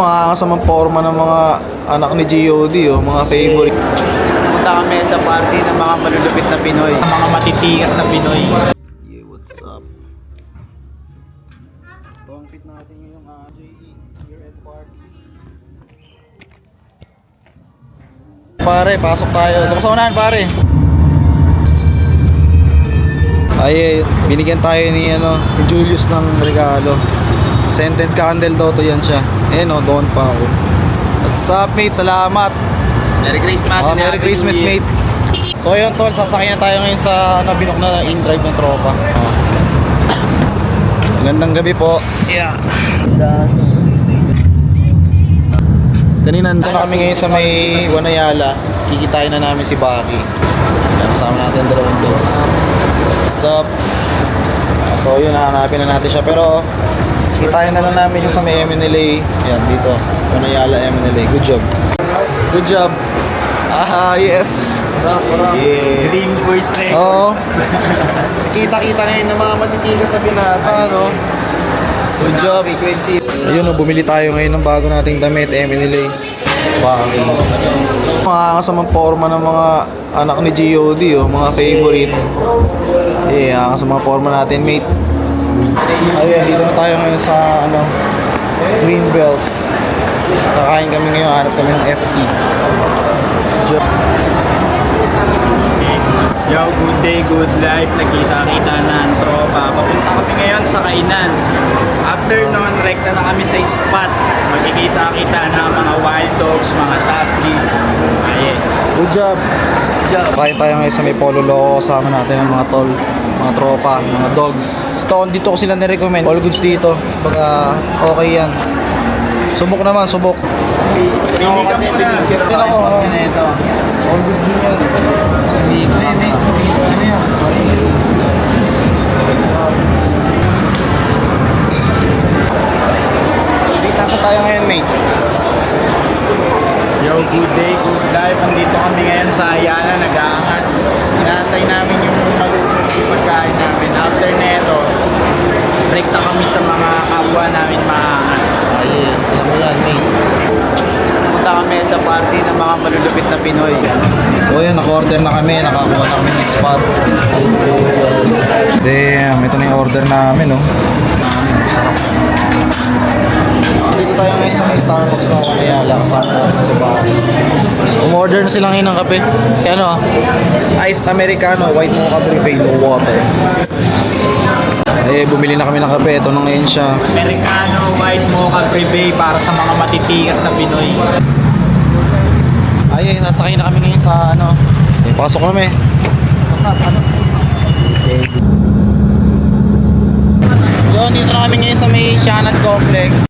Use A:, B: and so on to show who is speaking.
A: Mga kasamang forma ng mga anak ni G.O.D. Mga favorite.
B: Punta kami sa party ng mga malulupit na Pinoy.
C: Mga matitigas na Pinoy.
A: Yeah, what's up? Ito ang fit natin yung JD here at party. Pare, pasok tayo. Ito sa unahan, pare. Ay, binigyan tayo ni Julius ng regalo. Scented candle daw to, yan siya. Doon pa ako. What's up, mate? Salamat.
B: Merry Christmas and
A: Merry
B: Happy
A: Christmas,
B: New Year.
A: mate. So yun, tol, sasakay na tayo ngayon sa binok na in-drive ng tropa. Magandang gabi po. Yeah. Kanina nandun na kami ngayon sa may Wanayala. Kikitain na namin si Baki. Kasama natin ang dalawang dogs. What's up? So yun, hahanapin na natin siya. Pero kikitain na lang namin yung sa may MNLA. Yan, dito. Wanayala MNLA. Good job. Good job. Yes.
B: Yeah.
C: Green Boys Records.
A: Oo. Kita-kita ngayon ng mga matitigas na binata, no? Good job.
B: Frequency.
A: Ayun, bumili tayo ngayon ng bago nating damit, MNLA. Bakit? Mga kasamang forma ng mga anak ni G.O.D. Mga favorite. Yeah, kasamang forma natin, mate. Ayun, dito na tayo ngayon sa, Greenbelt. Kakain kami ngayon, hanap kami ng FT.
C: Yo, good day, good life. Nagkita-kita na ang tropa. Papunta kami ngayon sa kainan. After nun, rekta na kami sa spot. Magkikita-kita na mga wild dogs, mga tatlis. Ayan.
A: Good job. Kain tayo ngayon sa may Polo Loco. Kasama natin ang mga tol, mga tropa, mga dogs. Dito ko sila nirecommend. All goods dito. Baga okay yan. Subok naman, subok.
B: Hindi kasi pinigil
A: Ito ako.
B: na ito.
A: All goods din yan.
B: Ano yan?
A: Dito sa tayo ngayon, mate.
C: Yo, good day, good life. Andito kami ngayon sa Ayala, nag-aangas. Inaantay namin yung malulog yung pagkain namin. After neto, rekta kami sa mga kapwa namin maangas.
A: Ay, alam mo yan, mate.
B: Punta kami sa party ng mga malulupit na Pinoy.
A: So yun, naka-order na kami. Nakakuha na kami ng spot. Damn, ito na yung order namin, no? Sarap. Dito tayo ngayon sa may Starbucks na Wanayala. Kasama natin sa Baki. Umorder na sila ngayon ng kape. Iced Americano, white mocha brew, no water. Bumili na kami ng kape. Ito na ngayon siya.
C: Americano, white mocha, brevet para sa mga matitigas na Pinoy.
A: Nasakay na kami ngayon sa pasok kami. Yun, dito na kami ngayon sa may Shannon Complex.